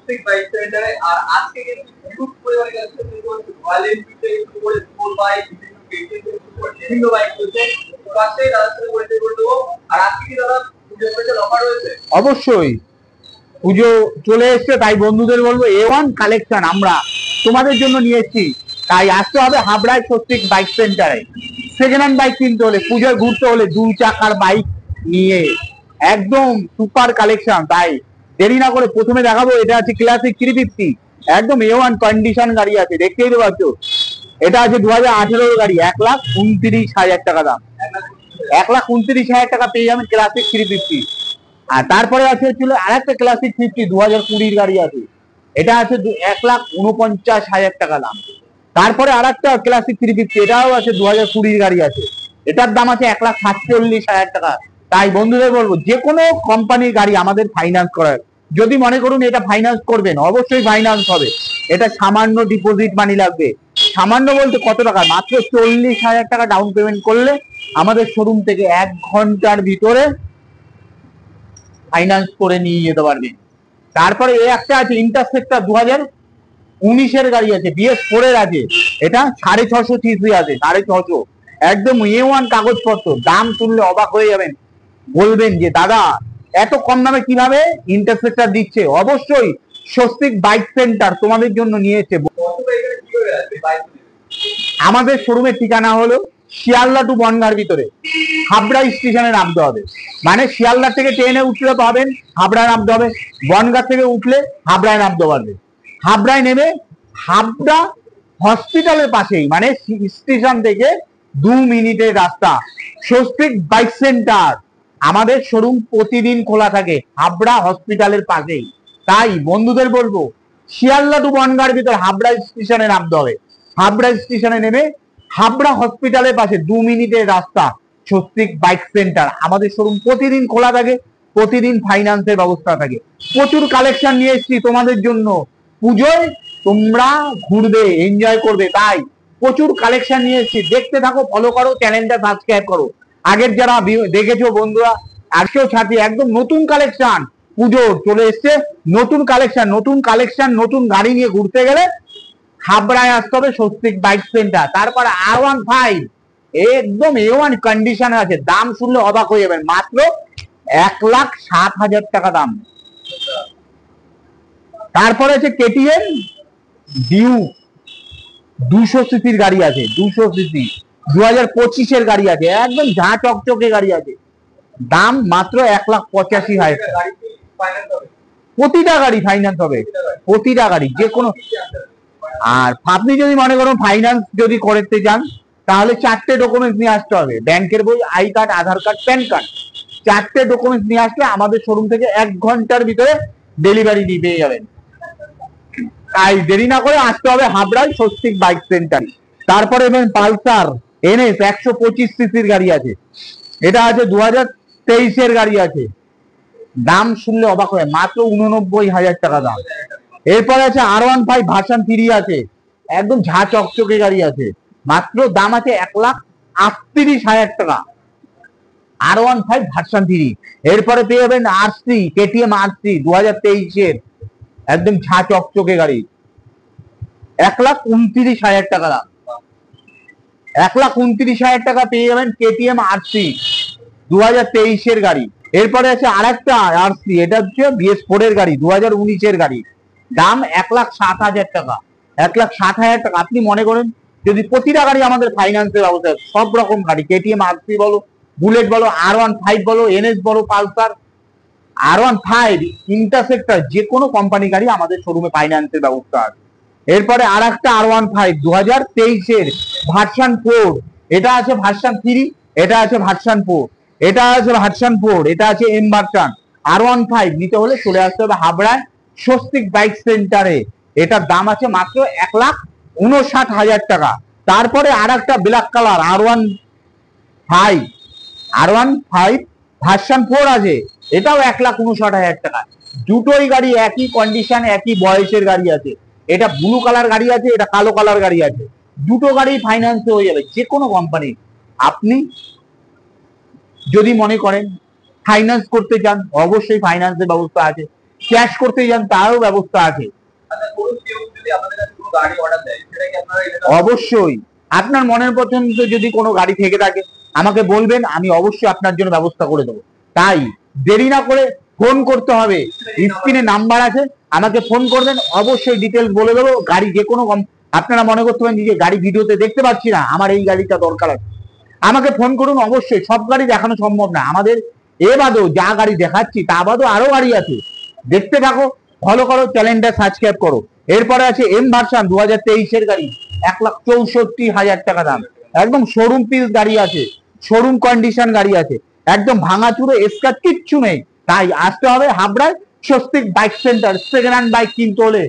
Swastik bike সেন্টারে। আর আজকে কিন্তু হিউজ পরিমাণে কালেকশন কিন্তু রয়্যাল এনফিল্ডে শুরু করে স্পোর্ট বাইক, বিভিন্ন বাইক রয়েছে। তো আজকে দাদার সাথে পরিচয় করে দেবো। আর আজকে কি দাদা পুজো স্পেশাল অফার রয়েছে? অবশ্যই পুজো চলে এসছে, তাই বন্ধুদের বলবো A1 কালেকশন আমরা তোমাদের জন্য নিয়ে এসেছি। তাই আসতে হবে হাবড়ায় স্বস্তিক বাইক সেন্টারে। সেকেন্ড হ্যান্ড বাইক কিনতে হলে, পুজোয় ঘুরতে হলে 2 চাকার বাইক নিয়ে একদম সুপার কালেকশন। তাই দেরি না করে প্রথমে দেখাবো, এটা আছে ক্লাসিক 350, একদম A1 কন্ডিশন গাড়ি আছে, দেখতেই তো পাচ্ছ। এটা আছে 2018 গাড়ি, 1,29,000 টাকা দাম। 1,29,000 টাকা পেয়ে যাবেন ক্লাসিক 350। আর তারপরে আছে হচ্ছিল আরেকটা ক্লাসিক 50 2020 গাড়ি আছে, এটা আছে 1,49,000 টাকা দাম। তারপরে আরেকটা ক্লাসিক 350, এটাও আছে 2020 গাড়ি আছে, এটার দাম আছে 1,47,000 টাকা। তাই বন্ধুদের বলবো যে কোনো কোম্পানির গাড়ি আমাদের ফাইন্যান্স করার, যদি মনে করুন এটা ফাইন্যান্স করবেন অবশ্যই ফাইন্যান্স হবে। এটা সামান্য ডিপোজিট মানি লাগবে, সামান্য বলতে কত টাকা, মাত্র 40,000 টাকা ডাউন পেমেন্ট করলে আমাদের শোরুম থেকে 1 ঘন্টার ভিতরে ফাইন্যান্স করে নিয়ে যেতে পারবেন। তারপরে একটা আছে ইন্টারসেপ্টর 2019 গাড়ি আছে, BS4 আছে, এটা 650 সিসি আছে, 650, একদম A1 কাগজপত্র। দাম শুনলে অবাক হয়ে যাবেন, বলবেন যে দাদা এত কম দামে কিভাবে ইন্টারসেপ্টর দিচ্ছে। অবশ্যই স্বস্তিক বাইক সেন্টার তোমাদের জন্য নিয়েছে। আমাদের শোরুমের ঠিকানা হলো শিয়ালদা টু বনগাঁর ভিতরে, হাবড়া স্টেশনে নামতে হবে। মানে শিয়ালদা থেকে ট্রেনে উঠলে পাবেন, হাবড়ায় নামতে হবে। বনগাঁ থেকে উঠলে হাবড়ায় নামতে পারবে। হাবড়ায় নেমে হাবড়া হসপিটালের পাশেই, মানে স্টেশন থেকে 2 মিনিটের রাস্তা, স্বস্তিক বাইক সেন্টার। আমাদের শোরুম প্রতিদিন খোলা থাকে হাবড়া হসপিটালের পাশেই। তাই বন্ধুদের বলবো শিয়ালদা টু বনগাঁর ভিতরে হাবড়া স্টেশনে নামতে হবে। হাবড়া স্টেশনে নেমে হাবড়া হসপিটালের পাশে 2 মিনিটের রাস্তা, স্বস্তিক বাইক সেন্টার। আমাদের শোরুম প্রতিদিন খোলা থাকে, প্রতিদিন ফাইন্যান্সের ব্যবস্থা থাকে। প্রচুর কালেকশন নিয়ে এসেছি তোমাদের জন্য, পুজোয় তোমরা ঘুরবে, এনজয় করবে, তাই প্রচুর কালেকশন নিয়ে এসেছি। দেখতে থাকো, ফলো করো, চ্যানেলটা সাবস্ক্রাইব করো। আগের যারা দেখেছো বন্ধুরা, আজকেও ছাড়ছি একদম নতুন কালেকশন। পুজো চলে এসছে, নতুন কালেকশন, নতুন কালেকশন, নতুন গাড়ি নিয়ে ঘুরতে গেলে হাবড়ায় আসতে হবে স্বস্তিক বাইক সেন্টার। তারপর R15 একদম A1 কন্ডিশন আছে, দাম শুনলে অবাক হয়ে যাবেন, মাত্র 1,07,000 টাকা দাম। তারপরে আছে KTM ডিউক 200 সিসির গাড়ি আছে, 200 সিসি 2025 গাড়ি আছে, একদম ঝাঁ চকচকে গাড়ি আছে, দাম মাত্র 1,85,000 টাকা। প্রতিটা গাড়ি ফাইন্যান্স হবে, প্রতিটা গাড়ি যে কোনো। আর আপনি যদি মনে করুন ফাইন্যান্স যদি করতে চান, তাহলে 4টে ডকুমেন্টস নিয়ে আসতে হবে, ব্যাংকের বই, I card, Aadhaar card, PAN card. 4টে ডকুমেন্টস নিয়ে আসলে আমাদের শোরুম থেকে 1 ঘন্টার ভিতরে ডেলিভারি দিয়ে পেয়ে যাবেন। তাই দেরি না করে আসতে হবে হাবড়ায় স্বস্তিক বাইক সেন্টার। তারপরে পালসার NS 125 সিসির গাড়ি আছে, এটা আছে 2023 গাড়ি আছে, দাম শুনলে অবাক হয়, মাত্র 89,000 টাকা দাম। এরপরে আছে R15 ভার্সন 3 আছে, একদম ঝাঁ চকচকে গাড়ি আছে, মাত্র দাম আছে 1,38,000 টাকা, R15 ভার্সন 3। এরপরে পেয়ে যাবেন KTM RC 2023, একদম ঝাঁ চকচকে গাড়ি, 1,29,000 টাকা দাম। 1,29,000 টাকা পেয়ে যাবেন KTM RC 2023 গাড়ি। এরপরে আছে আরেকটা RC, এটা হচ্ছে BS4 গাড়ি, 2019 গাড়ি, দাম 1,07,000 টাকা। 1,07,000 টাকা। আপনি মনে করেন যদি প্রতিটা গাড়ি আমাদের ফাইন্যান্সের ব্যবস্থা, সব রকম গাড়ি, KTM RC বলো, বুলেট বলো, R15 বলো, NS বলো, পালসার, R15, ইন্টারসেপ্টর, যে কোনো কোম্পানি গাড়ি আমাদের শোরুমে ফাইন্যান্সের ব্যবস্থা আছে। এরপরে আরেকটা R15 2023 ভার্সন 4, এটা আছে ভার্সন 3, এটা আছে ভার্সন 4, এটা আছে ভার্সন 4, এটা আছে M ভার্সন। R15 নিতে হলে চলে আসতে হবে হাবড়ায় স্বস্তিক বাইক সেন্টারে, এটার দাম আছে মাত্র 1,59,000 টাকা। তারপরে আরেকটা ব্ল্যাক কালার R15 ভার্সন 4 আছে, এটাও 1,59,000 টাকা। দুটোই গাড়ি একই কন্ডিশন, একই বয়সের গাড়ি আছে, এটা ব্লু কালার গাড়ি আছে, এটা কালো কালার গাড়ি আছে, দুটো গাড়ি ফাইন্যান্সে হয়ে যাবে যে কোনো কোম্পানি। আপনি যদি মনে করেন ফাইন্যান্স করতে চান, অবশ্যই ফাইন্যান্সের ব্যবস্থা আছে। ক্যাশ করতে যান তারও ব্যবস্থা আছে। আচ্ছা, কোনো কেউ যদি আপনাদের কাছে কোনো গাড়ি অর্ডার দেয়, সেটা কি আপনারা অবশ্যই আপনার মনের পছন্দ যদি কোনো গাড়ি থেকে থাকে আমাকে বলবেন, আমি অবশ্যই আপনার জন্য ব্যবস্থা করে দেবো। তাই দেরি না করে ফোন করতে হবে, স্ক্রিনে নাম্বার আছে, আমাকে ফোন করবেন, অবশ্যই ডিটেলস বলে দেবো। গাড়ি যে কোনো আপনারা মনে করতে পারেন যে গাড়ি ভিডিওতে দেখতে পাচ্ছি না, আমার এই গাড়িটা দরকার আছে, আমাকে ফোন করুন। অবশ্যই সব গাড়ি দেখানো সম্ভব না আমাদের, এ বাদেও যা গাড়ি দেখাচ্ছি তা বাদেও আরো গাড়ি আছে, দেখতে থাকো, ফলো করো, চ্যানেলটা সাবস্ক্রাইব করো। এরপরে আছে এম ভার্সন 2023-এর গাড়ি, 1,64,000 টাকা দাম, একদম শোরুম পিস গাড়ি আছে, শোরুম কন্ডিশন গাড়ি আছে, একদম ভাঙাচুরো স্ক্র্যাচ কিচ্ছু নেই। তাই আসতে হবে হাবড়ায় Swastik bike centre. Second hand bike কিনতে হলে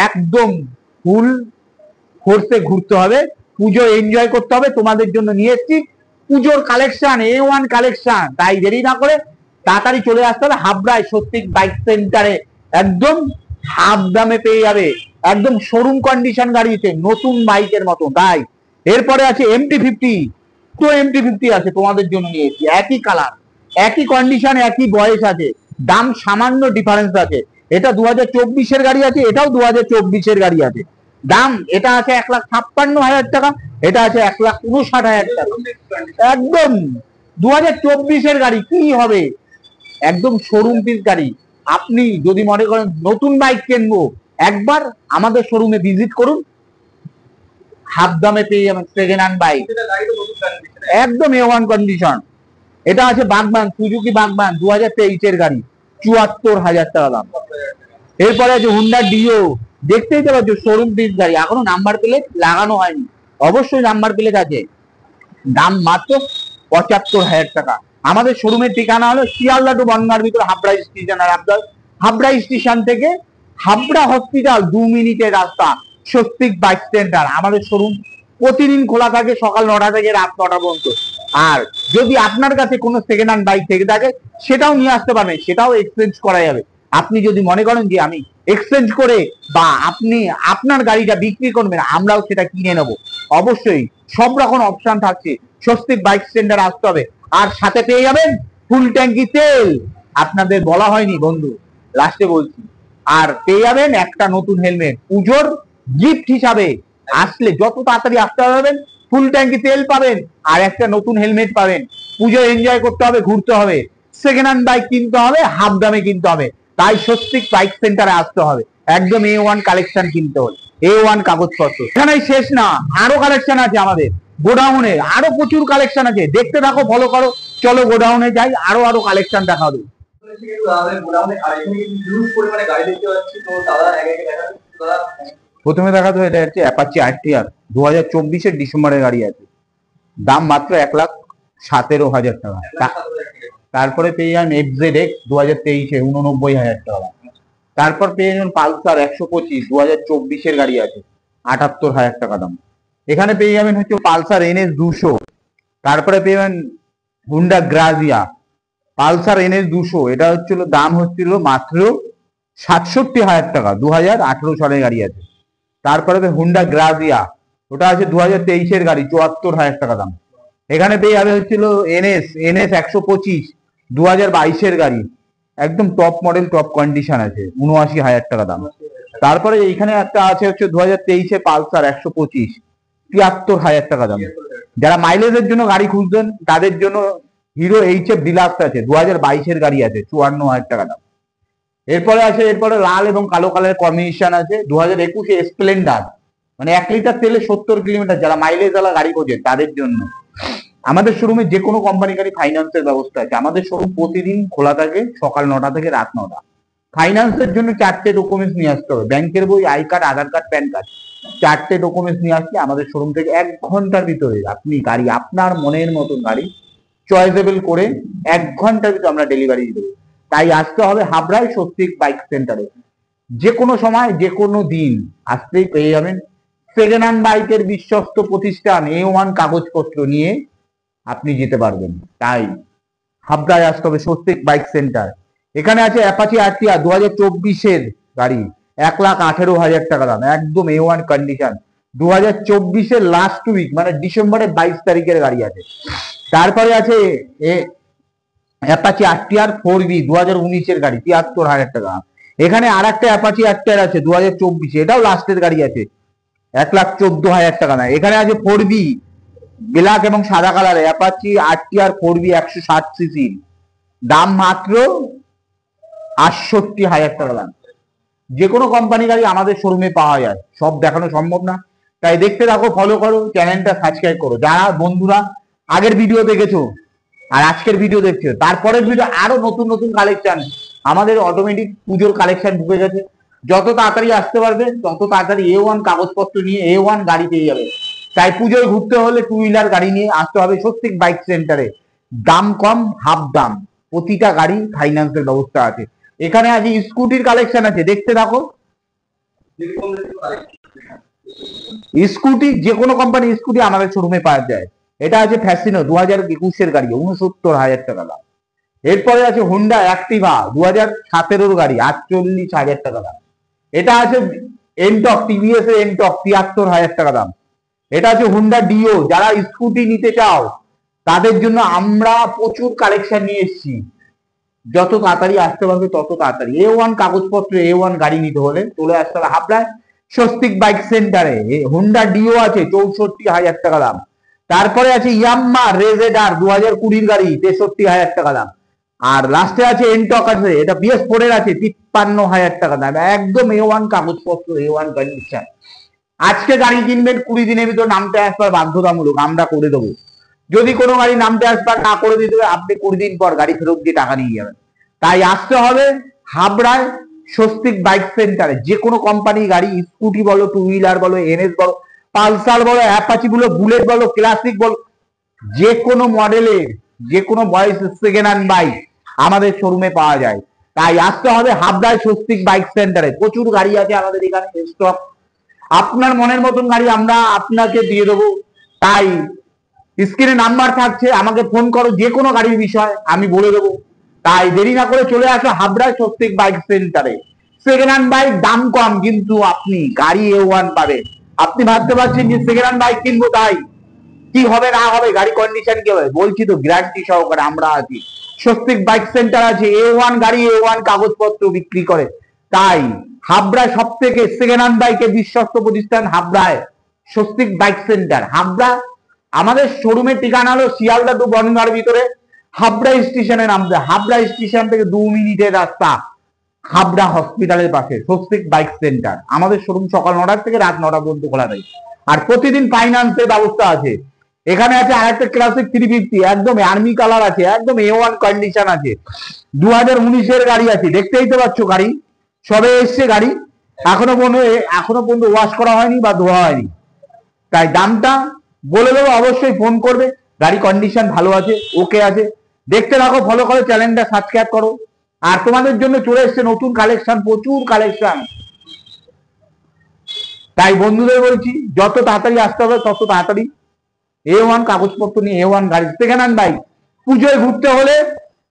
একদম ফুল ফোর্সে ঘুরতে হবে, পুজো এনজয় করতে হবে। তোমাদের জন্য নিয়ে এসেছি পুজোর কালেকশন, A1 কালেকশন। তাই দেরি না করে তাড়াতাড়ি চলে আসতে হবে হাবড়ায় স্বস্তিক বাইক সেন্টারে, একদম হাফ দামে পেয়ে যাবে, একদম শোরুম কন্ডিশন গাড়িতে নতুন বাইকের মতো। তাই এরপরে আছে MT-50, তো MT-50 আছে তোমাদের জন্য নিয়েছি, একই কালার, একই কন্ডিশন, একই বয়স আছে, দাম সামান্য ডিফারেন্স আছে। এটা 2024-এর গাড়ি আছে, এটাও 2024-এর গাড়ি আছে। দাম এটা আছে 1,56,000 টাকা, এটা আছে 1,59,000 টাকা। একদম 2024-এর গাড়ি, কি হবে, একদম শোরুম পিস গাড়ি। আপনি যদি মনে করেন নতুন বাইক কিনবো, একবার আমাদের শোরুমে ভিজিট করুন, হাফ দামে পেয়ে যাবেন সেকেন্ড হ্যান্ড বাইক, একদম A1 কন্ডিশন। এটা আছে বাগবান, সুজুকি বাগবান 2023-এর গাড়ি, 74,000 টাকা দাম। এরপরে আছে হুন্ডা ডিও, দেখতেই তো পাচ্ছ শোরুম পিস গাড়ি, এখনো নাম্বার প্লেট লাগানো হয়নি, অবশ্যই নাম্বার প্লেট আছে, দাম মাত্র 75,000 টাকা। আমাদের শোরুমের ঠিকানা হলো শিয়ালদা টু বনগাঁর ভিতরে হাবড়া স্টেশন, আর হাবড়া স্টেশন থেকে হাবড়া হসপিটাল 2 মিনিটের রাস্তা, স্বস্তিক বাইক সেন্টার। আমাদের শোরুম প্রতিদিন খোলা থাকে সকাল 9টা থেকে রাত 9টা পর্যন্ত। আর যদি আপনার কাছে কোনো সেকেন্ড হ্যান্ড বাইক থেকে থাকে সেটাও নিয়ে আসতে পারবেন, সেটাও এক্সচেঞ্জ করা যাবে। আপনি যদি মনে করেন যে আমি এক্সচেঞ্জ করে বা আপনি আপনার গাড়িটা বিক্রি করবেন, আমরাও সেটা কিনে নেব, অবশ্যই সব রকম অপশন থাকছে। স্বস্তিক বাইক সেন্টার আসতে হবে, আর সাথে পেয়ে যাবেন ফুল ট্যাঙ্কি তেল। আপনাদের বলা হয়নি বন্ধু, লাস্টে বলছি, আর পেয়ে যাবেন একটা নতুন হেলমেট পুজোর গিফট হিসাবে। আসলে যত তাড়াতাড়ি আসতে পারবেন ফুল ট্যাঙ্কি তেল পাবেন আর একটা নতুন হেলমেট পাবেন। পুজো এনজয় করতে হবে, ঘুরতে হবে, সেকেন্ড হ্যান্ড বাইক কিনতে হবে, হাফ দামে কিনতে হবে। তাই স্বস্তিক বাইক সেন্টারে আসতে হবে, একদম A1 কালেকশন কিনতে হবে, A1 কাগজপত্র। এখানেই শেষ না, আরো কালেকশন আছে আমাদের গোডাউনে, আরো প্রচুর কালেকশন আছে, দেখতে থাকো, ফলো করো। চলো গোডাউনে যাই, আরো আরো কালেকশন দেখা হবে। প্রথমে দেখা তো এটা হচ্ছে অ্যাপাচি RTR 2024-এর ডিসেম্বরের গাড়ি আছে, দাম মাত্র 1,17,000 টাকা। তারপরে পেয়ে যাবেন FZX 2023-এ 89,000 টাকা। তারপর পেয়ে যাবেন পালসার 125 2024-এর গাড়ি আছে, 78,000 টাকা দাম। এখানে পেয়ে যাবেন হচ্ছে পালসার NS 200। তারপরে পেয়ে যাবেন হুন্ডা গ্রাজিয়া পালসার NS 200, এটা হচ্ছিল দাম হচ্ছিল মাত্র 67,000 টাকা, 2018 সালের গাড়ি আছে। তারপরে হুন্ডা গ্রাজিয়া, ওটা আছে 2023-এর গাড়ি, 74,000 টাকা দাম। এখানে পেয়ে যাবে হচ্ছিল NS 125 2022-এর গাড়ি, একদম টপ মডেল, টপ কন্ডিশন আছে, 79,000 টাকা দাম। তারপরে এইখানে একটা আছে হচ্ছে 2023-এ পালসার 125, 73,000 টাকা দাম। যারা মাইলেজের জন্য গাড়ি খুঁজছেন তাদের জন্য হিরো HF ডিলাক্স আছে, 2022-এর গাড়ি আছে, 54,000 টাকা দাম। এরপরে লাল এবং কালো কালারের কম্বিনেশন আছে, 2021-এ স্প্লেন্ডার, মানে 1 লিটার তেলে 70 কিলোমিটার, যারা মাইলেজ ওয়ালা গাড়ি খোঁজে তাদের জন্য। আমাদের শোরুমে যে কোনো কোম্পানি গাড়ি ফাইন্যান্সের ব্যবস্থা আছে। আমাদের শোরুম প্রতিদিন খোলা থাকে সকাল 9টা থেকে রাত 9টা। ফাইন্যান্সের জন্য 4টে ডকুমেন্টস নিয়ে আসতে হবে, ব্যাংকের বই, I card, Aadhaar card, PAN card, 4টে ডকুমেন্টস নিয়ে আসলে আমাদের শোরুম থেকে 1 ঘন্টার ভিতরে আপনি গাড়ি, আপনার মনের মতন গাড়ি চয়েসেবল করে 1 ঘন্টার ভিতরে আমরা ডেলিভারি দেবো। তাই আসতে হবে হাবড়ায় স্বস্তিক বাইক সেন্টারে, যে কোনো সময় যে কোনো দিন আসলেই পেয়ে যাবেন সেকেন্ড হ্যান্ড বাইকের বিশ্বস্ত প্রতিষ্ঠান A1 কাগজপত্র নিয়ে আপনি যেতে পারবেন। তাই হাবড়ায় আসতে হবে স্বস্তিক বাইক সেন্টার। এখানে আছে অ্যাপাচি RTR 2024-এর গাড়ি, 1,18,000 টাকা দাম, একদম A1 কন্ডিশন, 2024-এর লাস্ট উইক মানে ডিসেম্বরের 22 তারিখের গাড়ি আছে। তারপরে আছে অ্যাপাচি RTR 4B 2019-এর গাড়ি, 73,000 টাকা। এখানে আর একটা অ্যাপাচি অ্যাক্টার আছে 2024, এটাও লাস্টের গাড়ি আছে, 1,14,000 টাকা না। এখানে আছে 4B ব্ল্যাক এবং সাদা কালারে অ্যাপাচি RTR 4B 160 সিসি, দাম মাত্র 68,000 টাকা দাম। যে কোনো কোম্পানি গাড়ি আমাদের শোরুমে পাওয়া যায়, সব দেখানো সম্ভব না, তাই দেখতে থাকো, ফলো করো, চ্যানেলটা সাবস্ক্রাইব করো। যারা বন্ধুরা আগের ভিডিও দেখেছো আর আজকের ভিডিও দেখছো, তারপরের ভিডিও আরো নতুন নতুন কালেকশন, আমাদের অটোমেটিক পুজোর কালেকশন ঢুকে গেছে। যত তাড়াতাড়ি আসতে পারবে তত তাড়াতাড়ি A1 কাগজপত্র নিয়ে A1 গাড়ি পেয়ে যাবে। তাই পুজোয় ঘুরতে হলে 2 হুইলার গাড়ি নিয়ে আসতে হবে স্বস্তিক বাইক সেন্টারে। দাম কম, হাফ দাম, প্রতিটা গাড়ি ফাইন্যান্সের ব্যবস্থা আছে। এখানে আজ স্কুটির কালেকশন আছে, দেখতে থাকো। স্কুটি যে কোনো কোম্পানি স্কুটি আমাদের শোরুমে পাওয়া যায়। এটা আছে ফ্যাসিনো 2021-এর গাড়ি, 69,000 টাকা দাম। এরপরে আছে হোন্ডা অ্যাক্টিভা 2017-এর গাড়ি, 48,000 টাকা দাম। এটা আছে এনটক, টিভিএস এর এনটক, 73,000 টাকা দাম। এটা আছে হোন্ডা ডিও, যারা স্কুটি নিতে চাও তাদের জন্য আমরা প্রচুর কালেকশন নিয়ে এসেছি। যত তাড়াতাড়ি আসতে পারবে তত তাড়াতাড়ি। A1 কাগজপত্র, A1 গাড়ি নিতে হলে চলে আসতে হবে হাবড়ায় স্বস্তিক বাইক সেন্টারে। হোন্ডা ডিও আছে 64,000 টাকা দাম। তারপরে আছে ইয়াম্মা রেজেডার 2020-এর গাড়ি, 63,000 টাকা দাম। আর লাস্টে আছে এনটক আছে, এটা BS4 এর আছে, 53,000 টাকা দাম। একদম A1 কাগজপত্র, A1 কন্ডিশন। আজকে গাড়ি কিনবেন, 20 দিনের ভিতর নাম ট্রান্সফার বাধ্যতামূলক, আমরা করে দেবো। যদি কোনো গাড়ি নাম ট্রান্সফার না করে দিতে হবে, আপনি 20 দিন পর গাড়ি ফেরত দিয়ে টাকা নিয়ে যাবেন। তাই আসতে হবে হাবড়ায় স্বস্তিক বাইক সেন্টারে। যে কোনো কোম্পানি গাড়ি, স্কুটি বলো, 2 হুইলার বলো, NS বলো, পালসার বলো, অ্যাপাচি বলো, বুলেট বলো, ক্লাসিক বলো, যে কোনো মডেলের, যে কোনো বয়সের সেকেন্ড হ্যান্ড বাইক আমাদের শোরুমে পাওয়া যায়। তাই আসতে হবে হাবড়ায় স্বস্তিক বাইক সেন্টারে। প্রচুর গাড়ি আছে আমাদের এখানে স্টক, আপনার মনের মতন গাড়ি আমরা আপনাকে দিয়ে দেবো। তাই স্ক্রিনে নাম্বার থাকছে, আমাকে ফোন করো, যে কোনো গাড়ির বিষয় আমি বলে দেবো। তাই দেরি না করে চলে আসো হাবড়ায় স্বস্তিক বাইক সেন্টারে। সেকেন্ড হ্যান্ড বাইক দাম কম, কিন্তু আপনি গাড়ি A1 পাবেন। আপনি ভাবতে পারছেন যে সেকেন্ড হ্যান্ড বাইক কিনবো, তাই কি হবে না হবে, গাড়ি কন্ডিশন কি হবে, বলছি তো গ্যারান্টি সহকারে আমরা আছি। স্বস্তিক বাইক সেন্টার আছে, A1 গাড়ি, A1 কাগজপত্র বিক্রি করে। তাই হাবড়ায় সব থেকে সেকেন্ড হ্যান্ড বাইকের বিশ্বস্ত প্রতিষ্ঠান হাবড়ায় স্বস্তিক বাইক সেন্টার। হাবড়া আমাদের শোরুমের ঠিকানা হলো শিয়ালদা টু বনগাঁর ভিতরে, হাবড়া স্টেশনে নামবে। হাবড়া স্টেশন থেকে 2 মিনিটের রাস্তা, হাবড়া হসপিটালের পাশে স্বস্তিক বাইক সেন্টার। আমাদের শোরুম সকাল 9টা থেকে রাত 9টা পর্যন্ত খোলা থাকে, আর প্রতিদিন ফাইন্যান্সের ব্যবস্থা আছে। এখানে আছে আরেকটা ক্লাসিক 350, একদম আর্মি কালার আছে, একদম A1 কন্ডিশন আছে, 2019-এর গাড়ি আছে। দেখতেই তো পাচ্ছ গাড়ি সবে এসছে, গাড়ি এখনো পর্যন্ত ওয়াশ করা হয়নি বা ধোয়া হয়নি। তাই দামটা বলে দেবো, অবশ্যই ফোন করবে। গাড়ি কন্ডিশন ভালো আছে, ওকে আছে। দেখতে থাকো, ফলো করো, চ্যানেলটা সাবস্ক্রাইব করো। আর তোমাদের জন্য চলে এসছে নতুন কালেকশন, প্রচুর কালেকশন। তাই বন্ধুদের বলছি, যত তাড়াতাড়ি আসতে হবে তত তাড়াতাড়ি। A1 কাগজপত্র নিয়ে A1 গাড়ি, সেকেন্ড হ্যান্ড বাইক, পুজোয় ঘুরতে হলে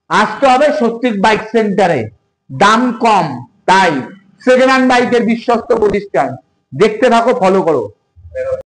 আসতে হবে স্বস্তিক বাইক সেন্টারে। দাম কম, তাই সেকেন্ড হ্যান্ড বাইকের বিশ্বস্ত প্রতিষ্ঠান। দেখতে থাকো, ফলো করো।